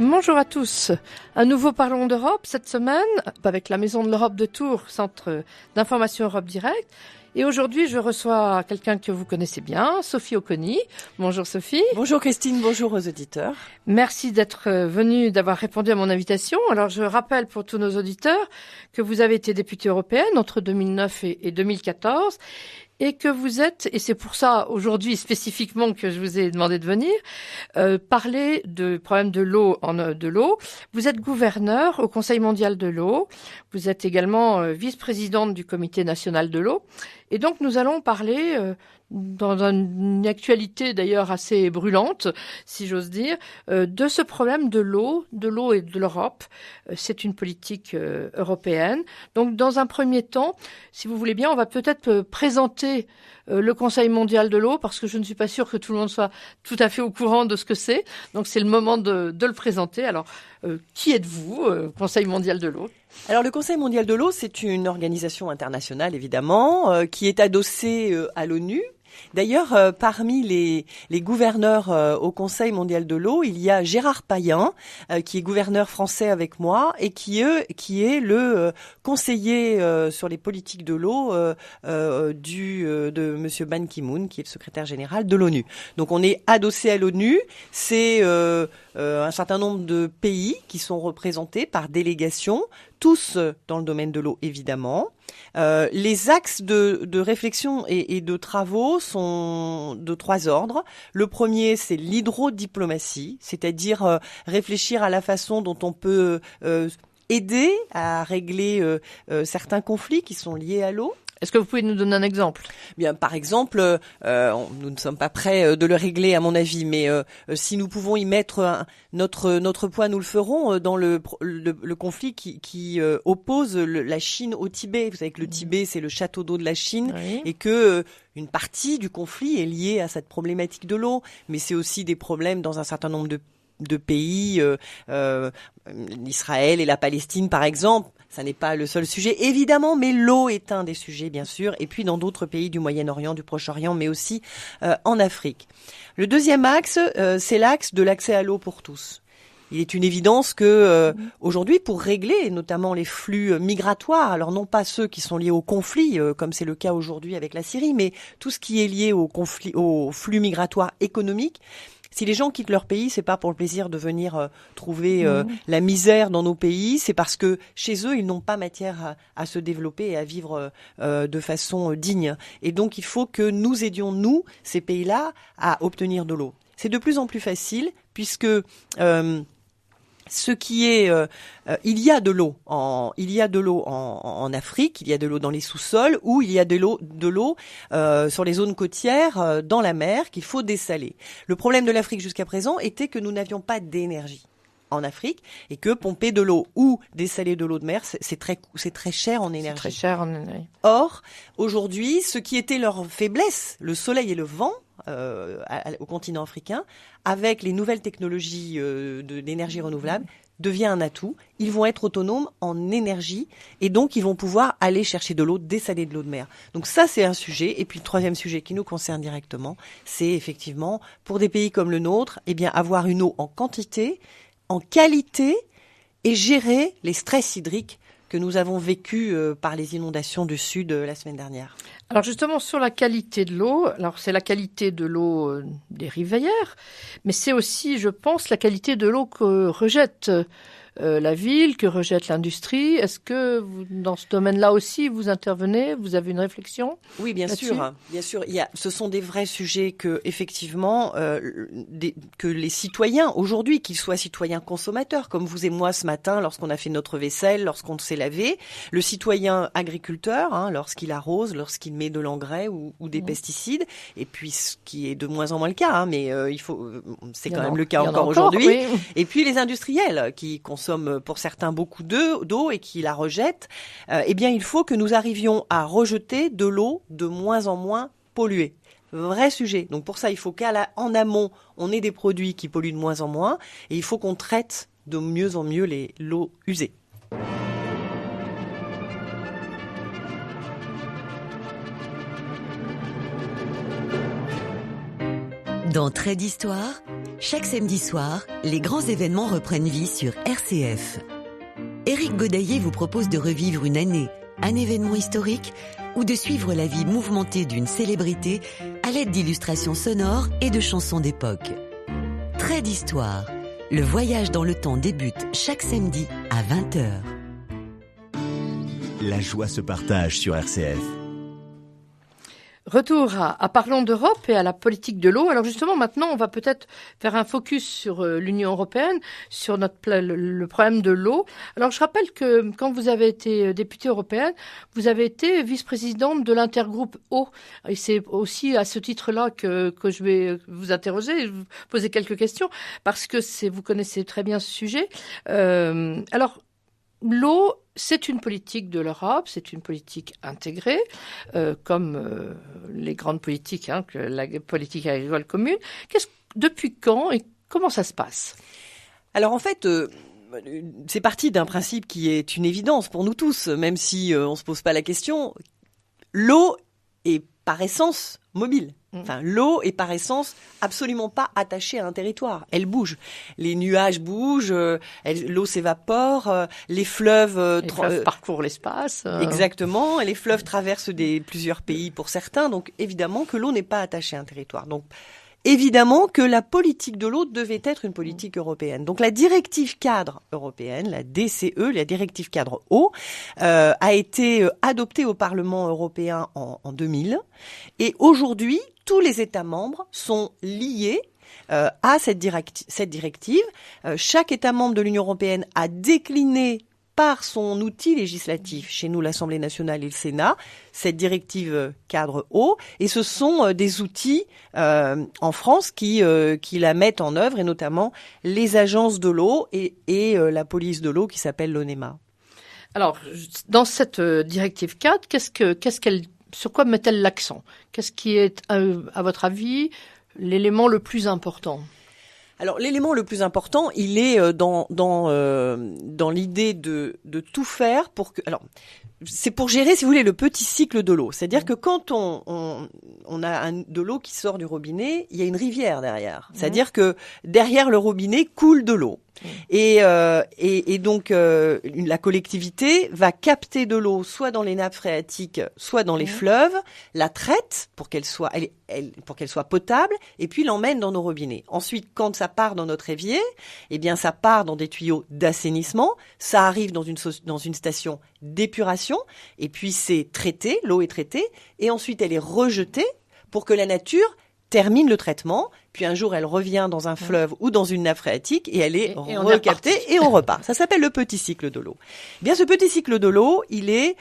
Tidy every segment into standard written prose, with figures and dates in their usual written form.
Bonjour à tous. À nouveau Parlons d'Europe cette semaine avec la Maison de l'Europe de Tours, centre d'information Europe Direct. Et aujourd'hui, je reçois quelqu'un que vous connaissez bien, Sophie Oconi. Bonjour Sophie. Bonjour Christine, bonjour aux auditeurs. Merci d'être venue, d'avoir répondu à mon invitation. Alors je rappelle pour tous nos auditeurs que vous avez été députée européenne entre 2009 et 2014. Et que vous êtes, et c'est pour ça aujourd'hui spécifiquement que je vous ai demandé de venir, parler de problème de l'eau. Vous êtes gouverneur au Conseil mondial de l'eau. Vous êtes également vice-présidente du Comité national de l'eau. Et donc nous allons parler, dans une actualité d'ailleurs assez brûlante, si j'ose dire, de ce problème de l'eau et de l'Europe. C'est une politique européenne. Donc dans un premier temps, si vous voulez bien, on va peut-être présenter le Conseil mondial de l'eau, parce que je ne suis pas sûre que tout le monde soit tout à fait au courant de ce que c'est. Donc c'est le moment de le présenter. Alors, qui êtes-vous, Conseil mondial de l'eau ? Alors le Conseil mondial de l'eau, c'est une organisation internationale évidemment, qui est adossée à l'ONU. D'ailleurs, parmi les gouverneurs au Conseil mondial de l'eau, il y a Gérard Payen, qui est gouverneur français avec moi et qui est le conseiller sur les politiques de l'eau de Monsieur Ban Ki-moon, qui est le secrétaire général de l'ONU. Donc on est adossé à l'ONU. C'est un certain nombre de pays qui sont représentés par délégation, tous dans le domaine de l'eau évidemment. Les axes de réflexion et de travaux sont de 3 ordres. Le premier, c'est l'hydrodiplomatie, c'est-à-dire réfléchir à la façon dont on peut aider à régler certains conflits qui sont liés à l'eau. Est-ce que vous pouvez nous donner un exemple ? Bien, par exemple, nous ne sommes pas prêts de le régler à mon avis, mais si nous pouvons y mettre notre poids, nous le ferons dans le conflit qui oppose la Chine au Tibet. Vous savez que le Tibet, c'est le château d'eau de la Chine, oui. Et que une partie du conflit est liée à cette problématique de l'eau, mais c'est aussi des problèmes dans un certain nombre de pays, l'Israël et la Palestine par exemple. Ça n'est pas le seul sujet, évidemment, mais l'eau est un des sujets, bien sûr, et puis dans d'autres pays du Moyen-Orient, du Proche-Orient, mais aussi en Afrique. Le deuxième axe, c'est l'axe de l'accès à l'eau pour tous. Il est une évidence que aujourd'hui, pour régler notamment les flux migratoires, alors non pas ceux qui sont liés au conflit, comme c'est le cas aujourd'hui avec la Syrie, mais tout ce qui est lié aux flux migratoires économiques, si les gens quittent leur pays, c'est pas pour le plaisir de venir trouver la misère dans nos pays, c'est parce que chez eux, ils n'ont pas matière à se développer et à vivre de façon digne. Et donc, il faut que nous aidions, nous, ces pays-là, à obtenir de l'eau. C'est de plus en plus facile puisque il y a de l'eau en Afrique, il y a de l'eau dans les sous-sols, ou il y a de l'eau sur les zones côtières, dans la mer, qu'il faut dessaler. Le problème de l'Afrique jusqu'à présent était que nous n'avions pas d'énergie en Afrique et que pomper de l'eau ou dessaler de l'eau de mer, c'est très cher en énergie. C'est très cher en énergie. Or, aujourd'hui, ce qui était leur faiblesse, le soleil et le vent, au continent africain, avec les nouvelles technologies d'énergie renouvelable, devient un atout. Ils vont être autonomes en énergie et donc ils vont pouvoir aller chercher de l'eau, dessaler de l'eau de mer. Donc ça, c'est un sujet. Et puis le troisième sujet qui nous concerne directement, c'est effectivement, pour des pays comme le nôtre, avoir une eau en quantité, en qualité et gérer les stress hydriques que nous avons vécu par les inondations du Sud la semaine dernière. Alors justement, sur la qualité de l'eau, alors c'est la qualité de l'eau des rivières, mais c'est aussi, je pense, la qualité de l'eau que rejette la ville, que rejette l'industrie. Est-ce que vous, dans ce domaine-là aussi, vous intervenez ? Vous avez une réflexion ? Oui, bien sûr. Bien sûr. Ce sont des vrais sujets que, effectivement, que les citoyens, aujourd'hui, qu'ils soient citoyens consommateurs, comme vous et moi ce matin, lorsqu'on a fait notre vaisselle, lorsqu'on s'est lavé, le citoyen agriculteur, lorsqu'il arrose, lorsqu'il met de l'engrais ou des pesticides, et puis ce qui est de moins en moins le cas, mais c'est quand même le cas encore aujourd'hui. Oui. Et puis les industriels qui consomment pour certains beaucoup d'eau et qui la rejettent, il faut que nous arrivions à rejeter de l'eau de moins en moins polluée. Vrai sujet. Donc pour ça, il faut qu'en amont, on ait des produits qui polluent de moins en moins et il faut qu'on traite de mieux en mieux l'eau usée. Dans Trait d'Histoire, Chaque samedi soir, les grands événements reprennent vie sur RCF. Éric Godaillé vous propose de revivre une année, un événement historique ou de suivre la vie mouvementée d'une célébrité à l'aide d'illustrations sonores et de chansons d'époque. Trait d'histoire. Le voyage dans le temps débute chaque samedi à 20h. La joie se partage sur RCF. Retour à Parlons d'Europe et à la politique de l'eau. Alors justement, maintenant, on va peut-être faire un focus sur l'Union européenne, sur le problème de l'eau. Alors je rappelle que quand vous avez été députée européenne, vous avez été vice-présidente de l'intergroupe eau. Et c'est aussi à ce titre-là que je vais vous interroger, vous poser quelques questions, parce que vous connaissez très bien ce sujet. Alors, l'eau, c'est une politique de l'Europe, c'est une politique intégrée, comme les grandes politiques, que la politique agricole commune. Depuis quand et comment ça se passe ? Alors en fait, c'est parti d'un principe qui est une évidence pour nous tous, même si on se pose pas la question. L'eau est par essence mobile. Enfin, l'eau est par essence absolument pas attachée à un territoire. Elle bouge. Les nuages bougent, l'eau s'évapore, les fleuves parcourent l'espace. Exactement. Et les fleuves traversent plusieurs pays pour certains. Donc, évidemment que l'eau n'est pas attachée à un territoire. Donc, évidemment que la politique de l'eau devait être une politique européenne. Donc la directive cadre européenne, la DCE, la directive cadre eau, a été adoptée au Parlement européen en 2000. Et aujourd'hui, tous les États membres sont liés à cette directive. Chaque État membre de l'Union européenne a décliné par son outil législatif, chez nous l'Assemblée nationale et le Sénat, cette directive cadre eau, et ce sont des outils en France qui la mettent en œuvre, et notamment les agences de l'eau et la police de l'eau qui s'appelle l'ONEMA. Alors, dans cette directive cadre, sur quoi met-elle l'accent ? Qu'est-ce qui est, à votre avis, l'élément le plus important ? Alors l'élément le plus important, il est dans l'idée de tout faire pour que. Alors c'est pour gérer, si vous voulez, le petit cycle de l'eau. C'est-à-dire que quand on a de l'eau qui sort du robinet, il y a une rivière derrière. C'est-à-dire que derrière le robinet coule de l'eau. Et donc la collectivité va capter de l'eau soit dans les nappes phréatiques, soit dans les fleuves, la traite pour qu'elle soit potable, et puis l'emmène dans nos robinets. Ensuite, quand ça part dans notre évier, eh bien ça part dans des tuyaux d'assainissement, ça arrive dans une station d'épuration, et puis c'est traité, l'eau est traitée, et ensuite elle est rejetée pour que la nature termine le traitement, puis un jour elle revient dans un fleuve ou dans une nappe phréatique et elle est recaptée et on repart. Ça s'appelle le petit cycle de l'eau. Eh bien, ce petit cycle de l'eau, il est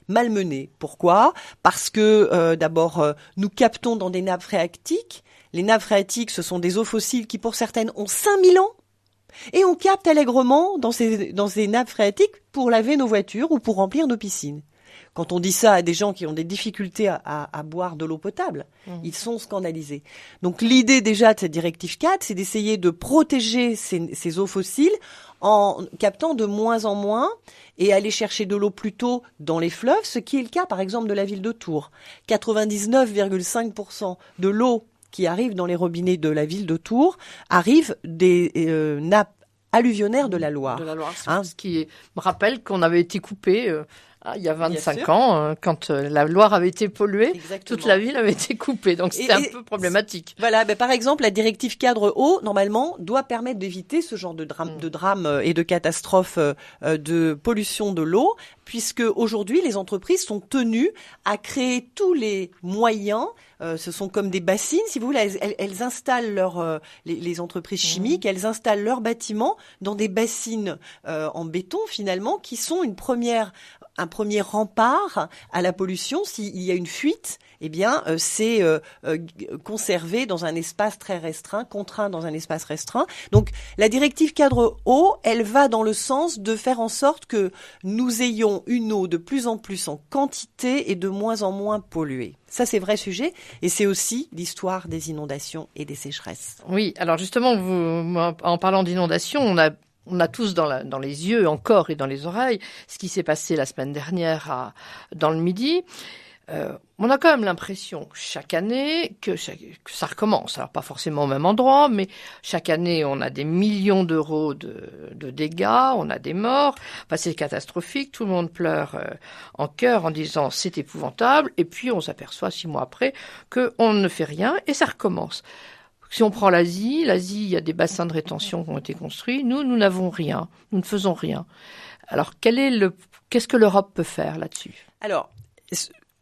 malmené. Pourquoi ? Parce que d'abord, nous captons dans des nappes phréatiques. Les nappes phréatiques, ce sont des eaux fossiles qui, pour certaines, ont 5000 ans. Et on capte allègrement dans ces nappes phréatiques pour laver nos voitures ou pour remplir nos piscines. Quand on dit ça à des gens qui ont des difficultés à boire de l'eau potable, ils sont scandalisés. Donc l'idée déjà de cette directive 4, c'est d'essayer de protéger ces eaux fossiles en captant de moins en moins et aller chercher de l'eau plutôt dans les fleuves, ce qui est le cas par exemple de la ville de Tours. 99,5% de l'eau qui arrive dans les robinets de la ville de Tours arrive des nappes alluvionnaires de la Loire. De la Loire, ce qui me rappelle qu'on avait été coupé il y a 25 ans, quand la Loire avait été polluée. Exactement. Toute la ville avait été coupée, donc c'était un peu problématique. Voilà, par exemple, la directive cadre eau, normalement, doit permettre d'éviter ce genre de drame et de catastrophe de pollution de l'eau, puisque aujourd'hui, les entreprises sont tenues à créer tous les moyens. Ce sont comme des bassines, si vous voulez. Elles installent les entreprises chimiques, elles installent leurs bâtiments dans des bassines en béton, finalement, qui sont un premier rempart à la pollution. S'il y a une fuite, eh bien, c'est conservé dans un espace très restreint, contraint dans un espace restreint. Donc, la directive cadre eau, elle va dans le sens de faire en sorte que nous ayons une eau de plus en plus en quantité et de moins en moins polluée. Ça, c'est vrai sujet. Et c'est aussi l'histoire des inondations et des sécheresses. Oui, alors justement, en parlant d'inondations, on a tous dans les yeux encore et dans les oreilles ce qui s'est passé la semaine dernière dans le Midi. On a quand même l'impression chaque année que ça recommence. Alors pas forcément au même endroit, mais chaque année on a des millions d'euros de dégâts, on a des morts. Enfin, c'est catastrophique. Tout le monde pleure en chœur en disant c'est épouvantable. Et puis on s'aperçoit 6 mois après qu'on ne fait rien et ça recommence. Si on prend l'Asie, il y a des bassins de rétention qui ont été construits. Nous n'avons rien. Nous ne faisons rien. Alors qu'est-ce que l'Europe peut faire là-dessus? Alors,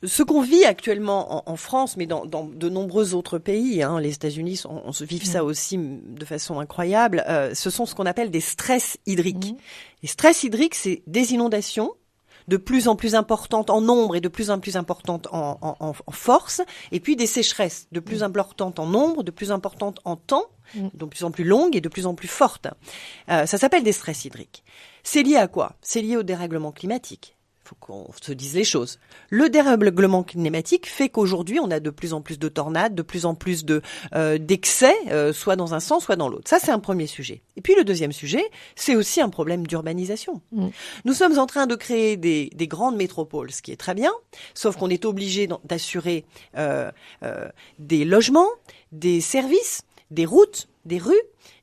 ce qu'on vit actuellement en France, mais dans de nombreux autres pays, les États-Unis, on se vit ça aussi de façon incroyable, ce sont ce qu'on appelle des stress hydriques. Les stress hydriques, c'est des inondations de plus en plus importantes en nombre et de plus en plus importantes en force, et puis des sécheresses de plus importantes en nombre, de plus importantes en temps, de plus en plus longues et de plus en plus fortes. Ça s'appelle des stress hydriques. C'est lié à quoi? C'est lié au dérèglement climatique. Il faut qu'on se dise les choses. Le dérèglement climatique fait qu'aujourd'hui, on a de plus en plus de tornades, de plus en plus d'excès, soit dans un sens, soit dans l'autre. Ça, c'est un premier sujet. Et puis le deuxième sujet, c'est aussi un problème d'urbanisation. Nous sommes en train de créer des grandes métropoles, ce qui est très bien, sauf qu'on est obligé d'assurer des logements, des services, des routes, des rues,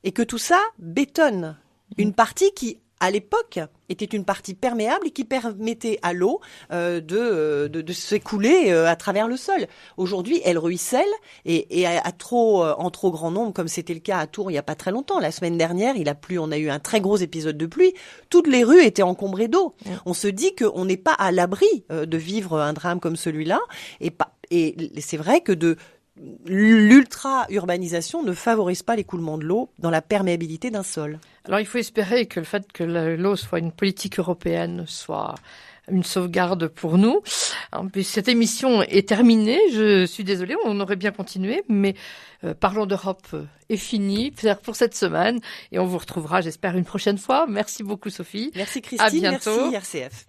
et que tout ça bétonne une partie qui, à l'époque, était une partie perméable et qui permettait à l'eau de s'écouler à travers le sol. Aujourd'hui, elle ruisselle et en trop grand nombre, comme c'était le cas à Tours il y a pas très longtemps. La semaine dernière, il a plu, on a eu un très gros épisode de pluie. Toutes les rues étaient encombrées d'eau. On se dit qu'on n'est pas à l'abri de vivre un drame comme celui-là. Et c'est vrai que l'ultra-urbanisation ne favorise pas l'écoulement de l'eau dans la perméabilité d'un sol. Alors il faut espérer que le fait que l'eau soit une politique européenne soit une sauvegarde pour nous. Cette émission est terminée, je suis désolée, on aurait bien continué, mais Parlons d'Europe est fini pour cette semaine et on vous retrouvera, j'espère, une prochaine fois. Merci beaucoup Sophie. Merci Christine, à bientôt. Merci RCF.